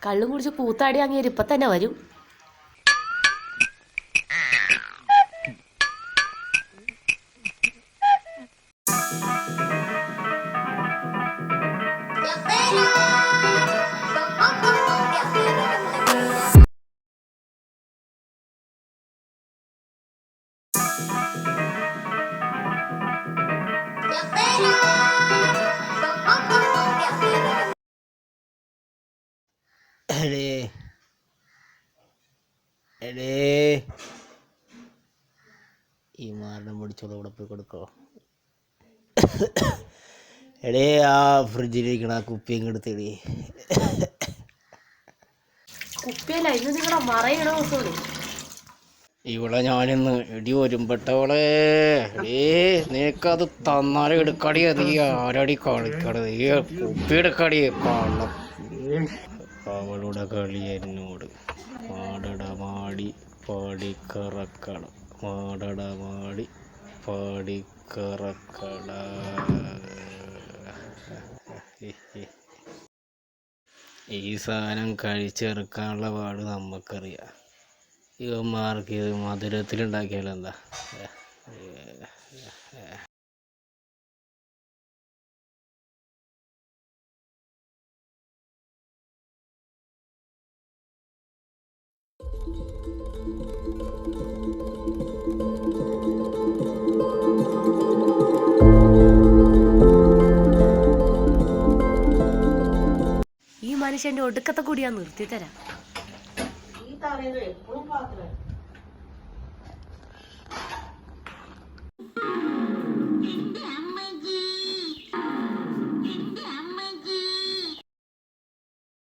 കള്ളും കുടിച്ച് കൂത്താടി അങ്ങേര് ഇപ്പം തന്നെ വരും. ഈ മാരണം പിടിച്ചോളൂ, ഇവിടെ പോയി കൊടുക്കോ. എടേ ആ ഫ്രിഡ്ജിലിരിക്കണ ആ കുപ്പിയും എടുത്തേടി. കുപ്പിയല്ല, ഇന്ന് നിങ്ങളെ മറയണോ സോറി. ഇവിടെ ഞാനിന്ന് ഇടി വരുമ്പട്ടവളെ നിനക്കത് തന്നാലും എടുക്കടി. നീ ആരടി കളിക്കണ? നീ കുപ്പി എടുക്കടി. കള്ളം അവളുടെ കളി എന്നോട്. മാടടമാടി പാടിക്കറക്കണം, മാടടമാടി പാടിക്കറക്കട. ഈ സാധനം കഴിച്ചെറുക്കാനുള്ള പാട് നമുക്കറിയാം. ഇവന്മാർക്ക് ഇത് മധുരത്തിലുണ്ടാക്കിയാലെന്താ? ഈ മനുഷ്യന്റെ ഒടുക്കത്തെ കൂടി ഞാൻ നിർത്തി തരാം. എപ്പോഴും പാത്രം